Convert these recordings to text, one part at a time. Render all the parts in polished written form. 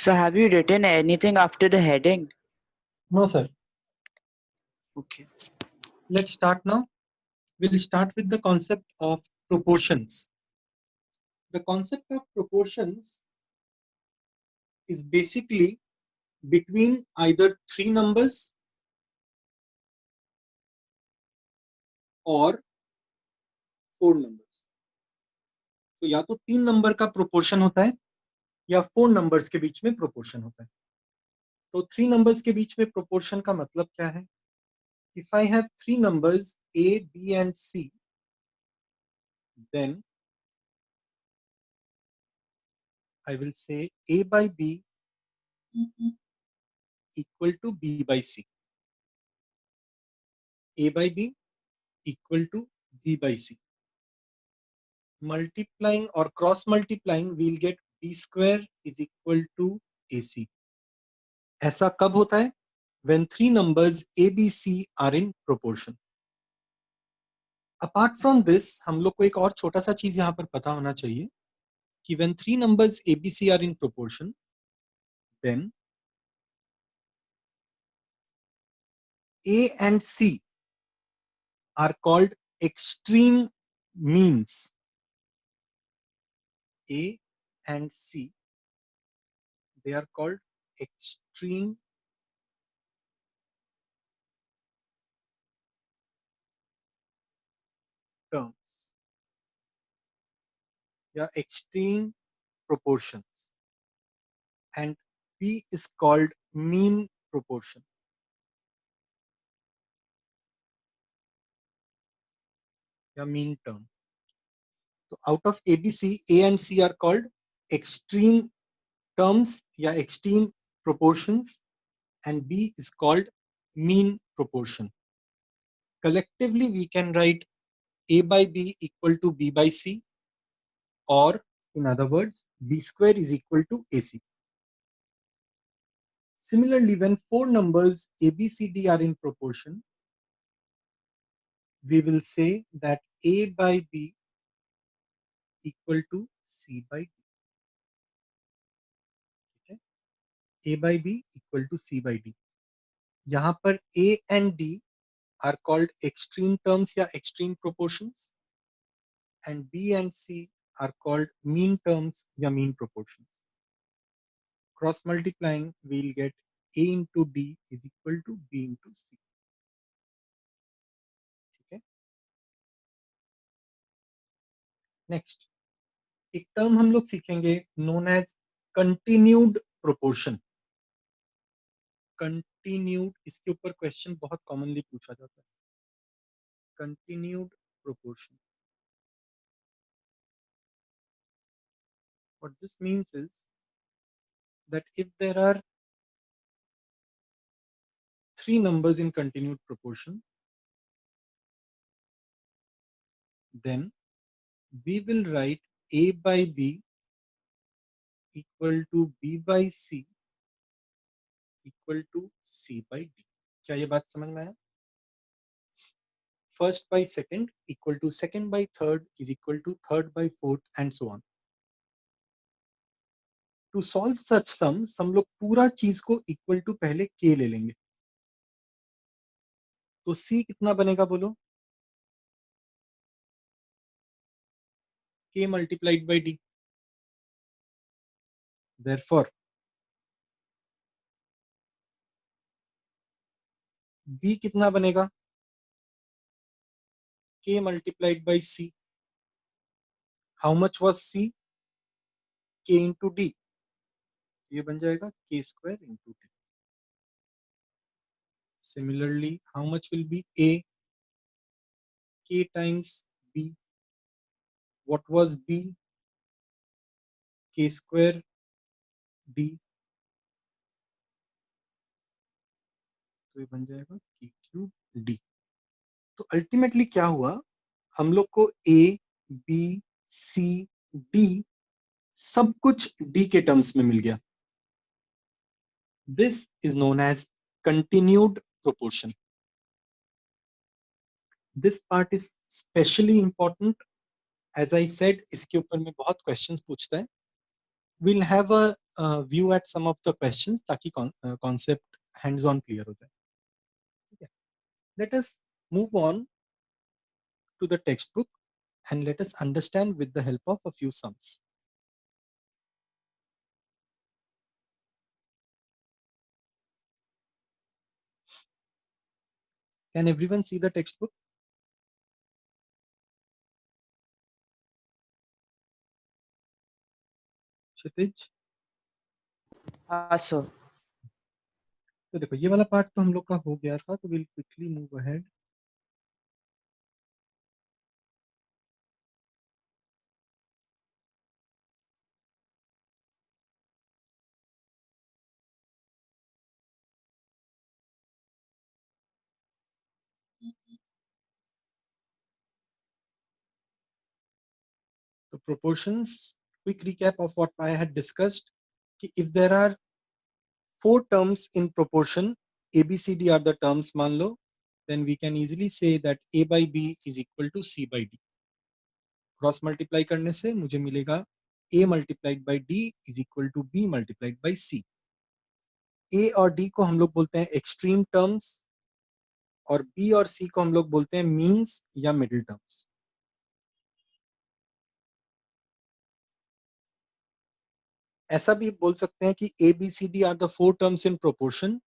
So have you written anything after the heading? No, sir. Okay. Let's start now. We'll start with the concept of proportions. The concept of proportions is basically between either three numbers or four numbers. तो या तो तीन number का proportion होता है या four numbers के बीच में प्रोपोर्शन होता है. तो थ्री नंबर्स के बीच में प्रोपोर्शन का मतलब क्या है? If I have three numbers A, B and C, then I will say A by B equal to B by C. A by B equal to B by C. Multiplying or cross multiplying, we'll get B square is equal to AC. ऐसा कब होता है? When three numbers A, B, C are in proportion. Apart from this, हम लोग को एक और छोटा सा चीज यहाँ पर पता होना चाहिए कि when three numbers A, B, C are in proportion, then A and C are called extreme means. A and C, they are called extreme terms. Yeah, extreme proportions. And B is called mean proportion. Yeah, mean term. So out of ABC, A and C are called extreme terms, yeah, extreme proportions, and B is called mean proportion. Collectively, we can write A by B equal to B by C, or in other words, B square is equal to AC. Similarly, when four numbers A, B, C, D are in proportion, we will say that A by B equal to C by D. Okay? A by B equal to C by D. यहाँ पर A and D are called extreme terms या extreme proportions, and B and C are called mean terms या mean proportions. Cross multiplying, we'll get A into D is equal to B into C. Okay. Next, एक term हम लोग सीखेंगे known as continued proportion. Continued, इसके ऊपर question बहुत commonly पूछा जाता है. Continued proportion. What this means is that if there are three numbers in continued proportion, then we will write A by B equal to B by C equal to C by D. क्या ये बात समझ में आया? First by second equal to second by third is equal to third by fourth and so on. To solve such sums, हम लोग पूरा चीज को equal to पहले K ले लेंगे. तो C कितना बनेगा बोलो? K multiplied by D. Therefore, B कितना बनेगा? K multiplied by C. How much was C? K into D. ये बन जाएगा K square into D. Similarly, how much will be A? K times B. What was B? K square D. तो ये बन जाएगा K cube D. तो ultimately क्या हुआ? हम लोग को A, B, C, D सब कुछ D के टर्म्स में मिल गया. This is known as continued proportion. This part is specially important. As I said, इसके ऊपर में बहुत questions पूछता है. We'll have a view at some of the questions ताकि concept hands on clear हो जाए. ठीक है. Let us move on to the textbook and let us understand with the help of a few sums. Can everyone see the textbook? क्षितिज. हाँ sir. तो देखो ये वाला पार्ट तो हम लोग का हो गया था, तो will quickly move ahead. So proportions, quick recap of what I had discussed. If there are 4 terms in proportion, A, B, C, D are the terms, मान लो, then we can easily say that A by B is equal to C by D. Cross multiply करने से मुझे मिलेगा A multiplied by D is equal to B multiplied by C. A और D को हम लोग बोलते हैं extreme terms और B और C को हम लोग बोलते हैं means या middle terms. ऐसा भी बोल सकते हैं कि A, B, C, D are the 4 terms in proportion.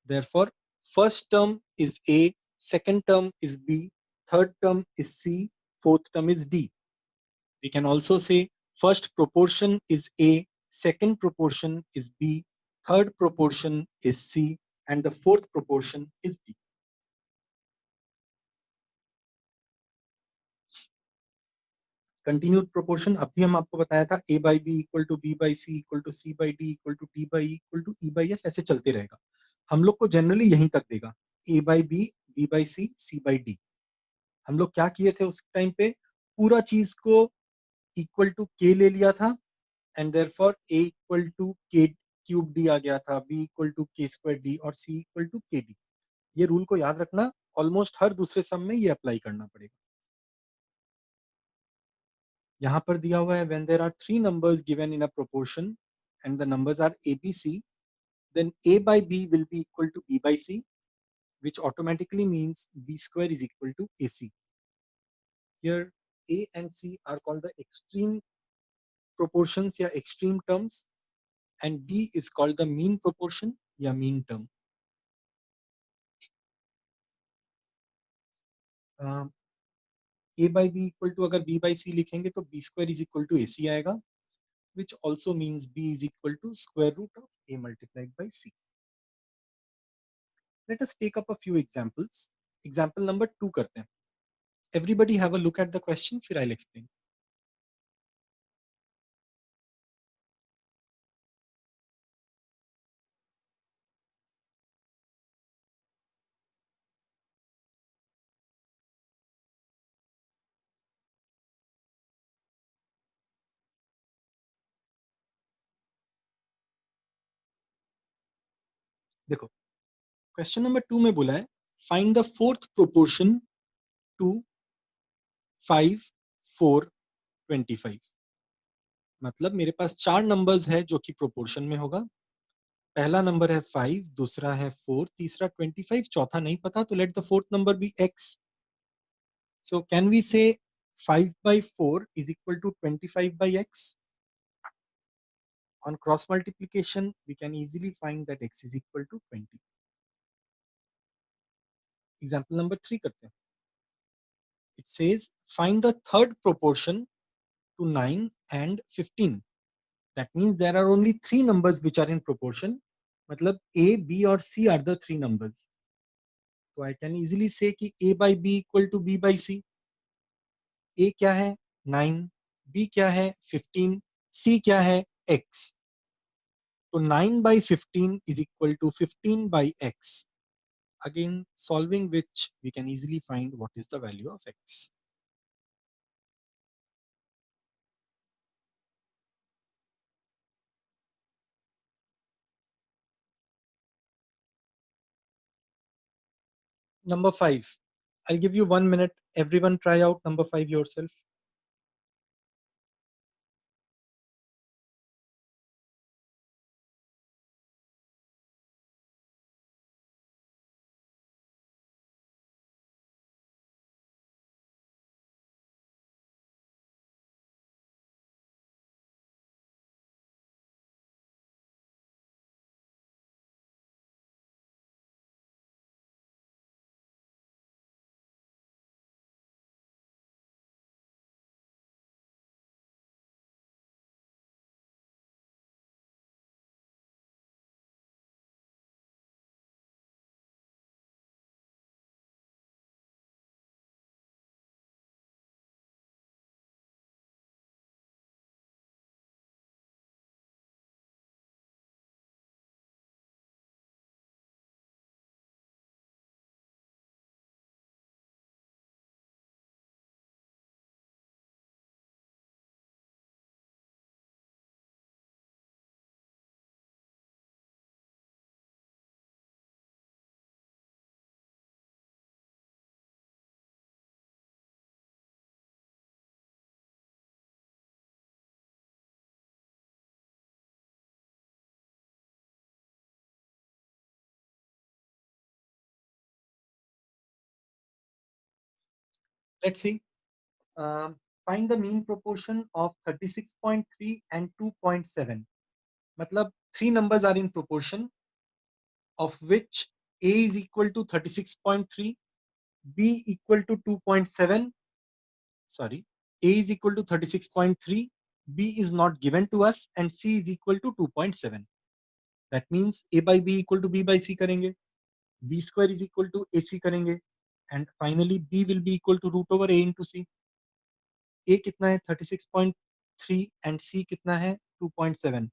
Therefore, first term is A, second term is B, third term is C, fourth term is D. We can also say first proportion is A, second proportion is B, third proportion is C, and the fourth proportion is D. Continued proportion, अभी हम आपको बताया था A by B equal to B by C equal to C by D equal to D by E equal to E by F, ऐसे चलते रहेगा. हम लोग को जनरली यहीं तक देगा, A by B, B by C, C by D. हम लोग क्या किए थे उस टाइम पे, पूरा चीज को इक्वल टू के ले लिया था and therefore A equal to k cube d आ गया था, B equal to k square d और C equal to k d. ये रूल को याद रखना, ऑलमोस्ट हर दूसरे सम में ये अप्लाई करना पड़ेगा. यहाँ पर दिया हुआ है when there are 3 numbers given in a proportion and the numbers are ABC, then A by B will be equal to B by C, which automatically means B square is equal to AC. Here A and C are called the extreme proportions या extreme terms and D is called the mean proportion या mean term. A by B equal to अगर B by C लिखेंगे तो B square is equal to AC आएगा, which also means B is equal to square root of A multiplied by C. Let us take up a few examples. Example number 2 करते हैं. Everybody have a look at the question, फिर I'll explain. देखो question number 2 में बोला है find the fourth proportion to 5 4 25. मतलब मेरे पास 4 numbers है जो कि प्रोपोर्शन में होगा. पहला नंबर है 5, दूसरा है 4, तीसरा 25, चौथा नहीं पता, तो let the fourth number be x. So can we say 5 by 4 is equal to 25 by x? On cross multiplication we can easily find that x is equal to 20. Example number 3 करते हैं. It says find the third proportion to 9 and 15. That means there are only 3 numbers which are in proportion. मतलब A, B और C are the 3 numbers. So I can easily say कि A by B equal to B by C. A क्या है 9, B क्या है 15, C क्या है X. तो 9 by 15 is equal to 15 by X. Again, solving which we can easily find what is the value of X. Number 5. I'll give you 1 minute. Everyone try out number 5 yourself. Let's see. Find the mean proportion of 36.3 and 2.7. मतलब 3 numbers are in proportion, of which A is equal to 36.3, B equal to 2.7. Sorry, A is equal to 36.3, B is not given to us, and C is equal to 2.7. That means A by B equal to B by C करेंगे, B square is equal to AC करेंगे, and finally B will be equal to root over A into C. A कितना है 36.3 and C कितना है 2.7.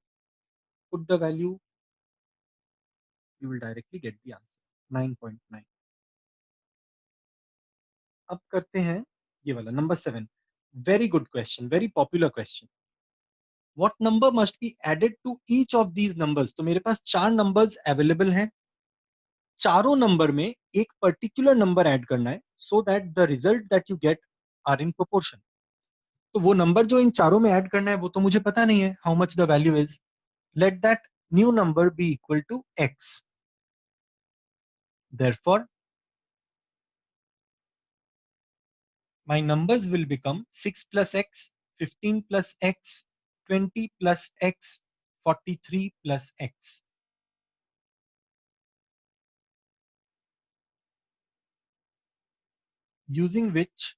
Put the value, you will directly get the answer 9.9. अब करते हैं ये वाला number 7. Very good question, very popular question. What number must be added to each of these numbers? तो मेरे पास 4 numbers available हैं, चारों नंबर में एक पर्टिकुलर नंबर ऐड करना है so that the result that you get are in proportion. तो वो नंबर जो इन चारों में ऐड करना है वो तो मुझे पता नहीं है how much the value is. Let that new number be equal to x. Therefore, my numbers will become 6 plus x, 15 plus x, 20 plus x, 43 plus x. Using which,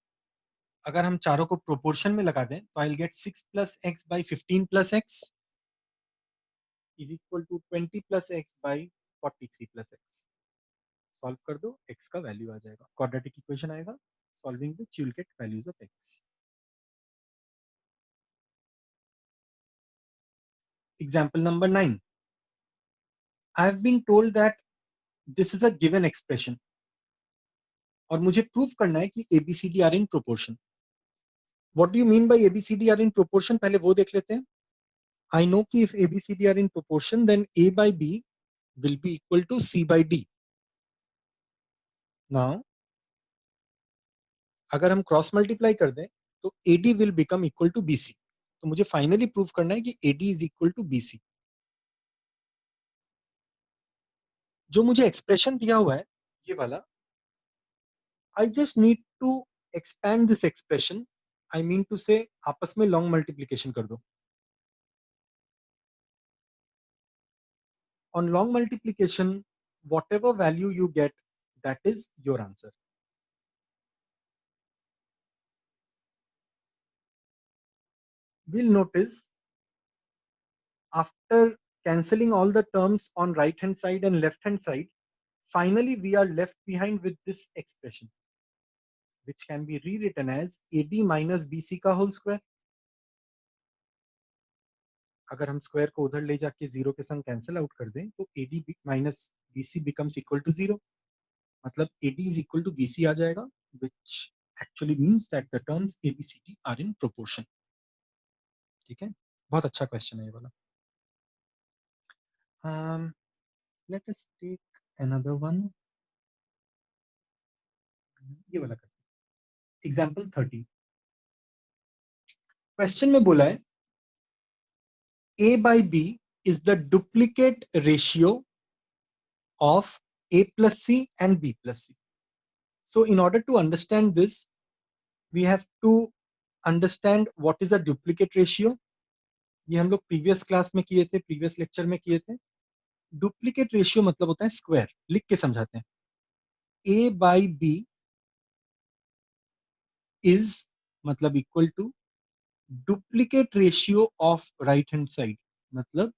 अगर हम चारों को प्रोपोर्शन में लगा दें तो I'll get 6 plus x by 15 plus x is equal to 20 plus x by 43 plus x. Solve कर दो, x का वैल्यू आ जाएगा, क्वाड्रेटिक इक्वेशन आएगा, solving which you will gate values of x. Example number 9. I have been told that this is a given expression और मुझे prove करना है कि ABCD are in proportion. What do you mean by ABCD are in proportion? पहले वो देख लेते हैं. I know कि if ABCD are in proportion, then A by B will be equal to C by D. Now, अगर हम cross multiply कर दें तो AD will become equal to BC. तो मुझे फाइनली प्रूव करना है कि AD is equal to BC. जो मुझे एक्सप्रेशन दिया हुआ है ये वाला, I just need to expand this expression. I mean to say आपस में लॉन्ग मल्टीप्लिकेशन कर दो. On long multiplication, whatever value you get, that is your answer. We'll notice after cancelling all the terms on right hand side and left hand side, finally we are left behind with this expression, which can be rewritten as AD minus BC का whole square. अगर हम square को उधर ले जाके zero के संग cancel out कर दें तो AD minus BC becomes equal to 0. मतलब AD is equal to BC आ जाएगा, which actually means that the terms ABCD are in proportion. ठीक है, बहुत अच्छा क्वेश्चन है ये वाला. Let us take another one. ये वाला करते हैं. Example 30. क्वेश्चन में बोला है A by B is the duplicate ratio of A plus C and B plus C. So in order to understand this, we have to understand what is a duplicate ratio. ये हम लोग previous class में किए थे, previous lecture में किए थे. Duplicate ratio मतलब होता है स्क्वायर. लिख के समझाते हैं. A by B is मतलब equal to duplicate ratio of right hand side, मतलब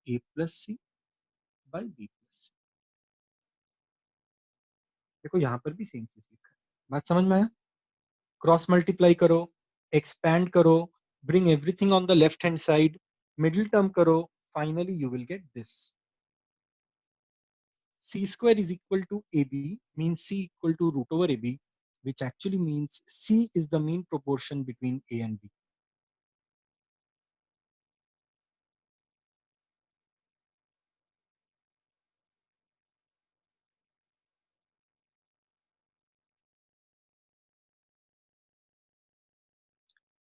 A plus C by B plus C. देखो यहां पर भी सेम चीज लिखा है. बात समझ में आया? क्रॉस मल्टीप्लाई करो, एक्सपैंड करो, bring everything on the left hand side, middle term करो, finally you will get this. C square is equal to AB means C equal to root over AB, which actually means C is the mean proportion between A and B.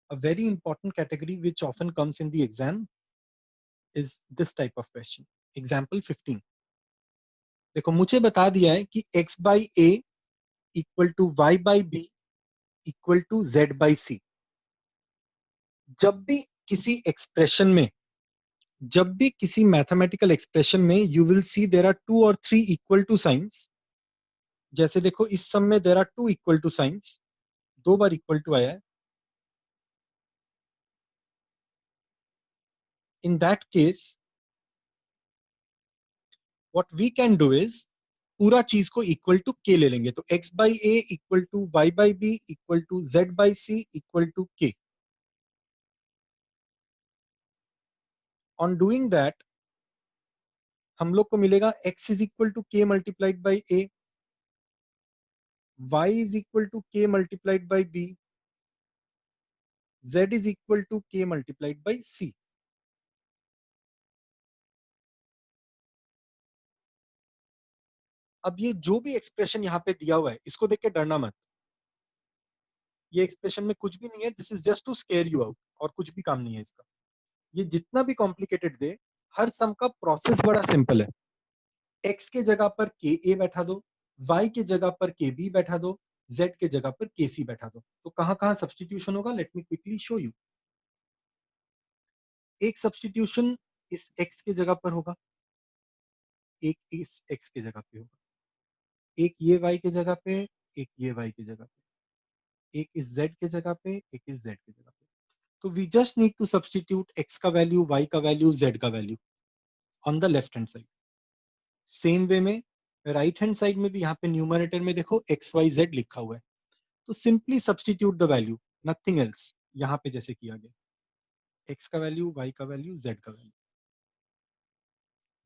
A very important category which often comes in the exam is this type of question. Example 15. देखो मुझे बता दिया है कि x by a equal to y by b equal to z by सी। जब भी किसी एक्सप्रेशन में, जब भी किसी मैथमेटिकल एक्सप्रेशन में you will see there are 2 और 3 इक्वल टू साइंस। जैसे देखो इस सम में there are 2 equal to signs, 2 बार इक्वल टू आया है। In that case what we can do is पूरा चीज को इक्वल टू के ले लेंगे। तो x by a equal to y by b equal to z by c equal to k. On doing that हम लोग को मिलेगा x is equal to k multiplied by a, y is equal to k multiplied by b, z is equal to k multiplied by c. अब ये जो भी expression यहाँ पे दिया हुआ है इसको देख के डरना मत। ये एक्सप्रेशन में कुछ भी नहीं है, this is just to scare you out, और कुछ भी काम नहीं है इसका। ये जितना भी कॉम्प्लिकेटेड दे, हर सम का प्रोसेस बड़ा सिंपल है। x के जगह पर के ए बैठा दो, y के जगह पर के बी बैठा दो, z के जगह पर के सी बैठा दो। तो कहां कहां सब्सटीट्यूशन होगा, let me quickly show you. एक सब्सटीट्यूशन इस x के जगह पर होगा, एक इस x के जगह पे होगा, एक ये y के जगह पे, एक ये y की जगह पे, एक इस z के जगह पे, एक इस z की जगह पे। तो we just need to substitute x का वैल्यू, y का वैल्यू, z का value on the left hand side. Same way में राइट हैंड साइड में भी यहाँ पे न्यूमरेटर में देखो एक्स वाई जेड लिखा हुआ है, तो simply substitute the value, nothing else. यहाँ पे जैसे किया गया, एक्स का वैल्यू, वाई का वैल्यू, जेड का वैल्यू।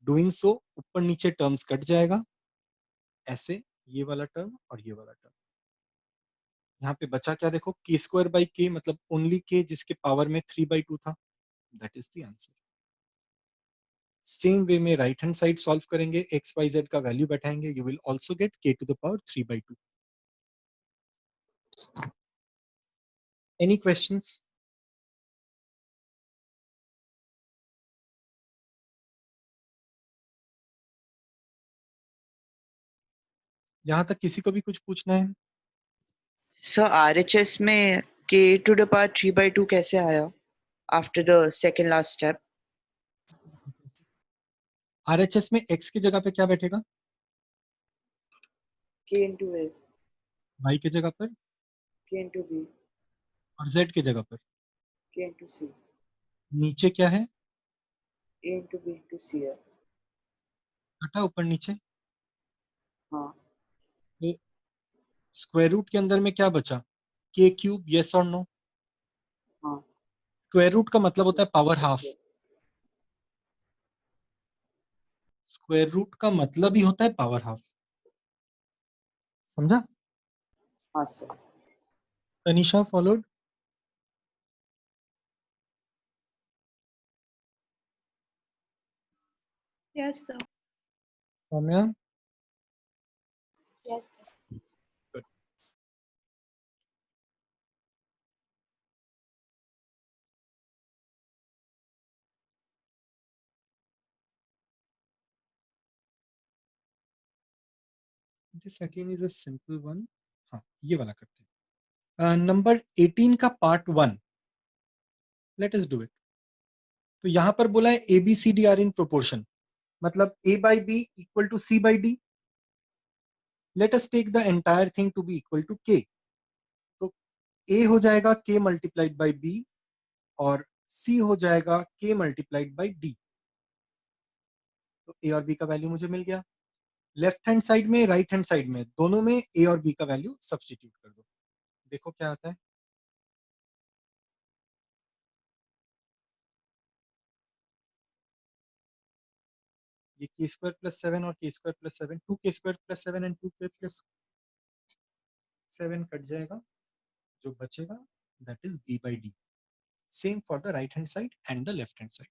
डूइंग सो ऊपर नीचे टर्म्स कट जाएगा, ऐसे ये वाला टर्म और ये वाला टर्म। यहाँ पे बचा क्या देखो, के स्क्वायर बाई के, मतलब ओनली के जिसके पावर में 3/2 था, that is the answer. Same way में राइट हैंड साइड सॉल्व करेंगे, एक्स वाई जेड का वैल्यू बैठाएंगे, you will also get k to the power 3/2। Any questions? यहाँ तक किसी को भी कुछ पूछना है? सर RHS में k to the power 3/2 कैसे आया after the second last step? RHS में एक्स की जगह पे क्या बैठेगा, k into a, वाई की जगह पर, k into b, और जेड की जगह पर। k into c, नीचे क्या है, a into b into c है। कटा ऊपर नीचे। हाँ तो स्क्वायर रूट के अंदर में क्या बचा, के क्यूब, यस और नो। हाँ स्क्वायर रूट का मतलब होता है पावर हाफ, स्क्वायर रूट का मतलब ही होता है पावर हाफ, समझा? हाँ sir. Tanisha followed. Yes, sir. Saumya. Yes, sir. Good. This again is a simple one. हाँ ये वाला करते हैं। नंबर 18 का part 1, let us do it. तो यहाँ पर बोला है A B C D are in proportion, मतलब a by b equal to c by d. Let us take the entire thing to be equal to k. तो a हो जाएगा k multiplied by b, और c हो जाएगा k multiplied by d। तो a और b का value मुझे मिल गया। लेफ्ट हैंड साइड में, राइट हैंड साइड में, दोनों में a और b का वैल्यू सब्सटीट्यूट कर दो, देखो क्या आता है। ये के स्क्वायर प्लस 7 और k square plus 7, 2k square plus 7 and 2k plus 7 cut जाएगा, जो बचेगा that is b by d। Same for the right hand side and the left hand side.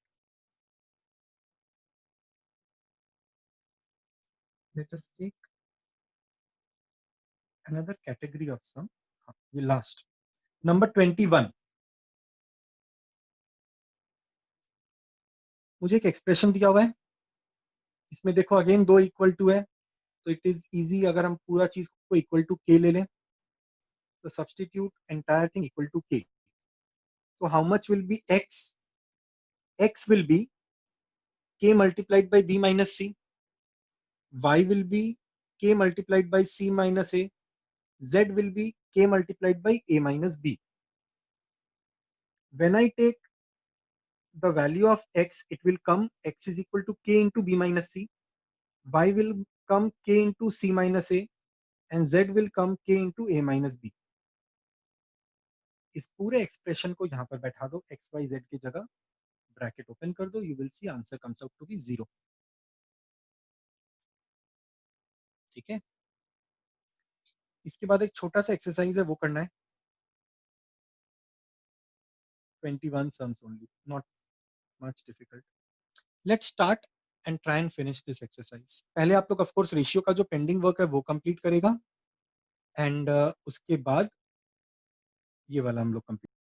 Let us take another category of sum। ये last, number 21। मुझे एक expression दिया हुआ है, इसमें देखो अगेन 2 इक्वल टू है, तो इट इज इजी अगर हम पूरा चीज को इक्वल टू के ले लें। So substitute entire thing equal to k. So how much will be x? X will be k multiplied by b minus c. Y will be k multiplied by c minus a. Z will be k multiplied by a minus b. When I take the value of x, it will come x is equal to k into b minus c. Y will come k into c minus a, and z will come k into a minus b. इस पूरे expression को यहाँ पर बैठा दो, x y Z की जगह, bracket open कर दो, you will see answer comes out to be 0. ठीक है, इसके बाद एक छोटा सा एक्सरसाइज है, वो करना है. 21 sums only, not much difficult. Let's start and try and finish this exercise. पहले आप लोग ऑफ कोर्स रेशियो का जो पेंडिंग वर्क है वो कंप्लीट करेगा, एंड उसके बाद ये वाला हम लोग कंप्लीट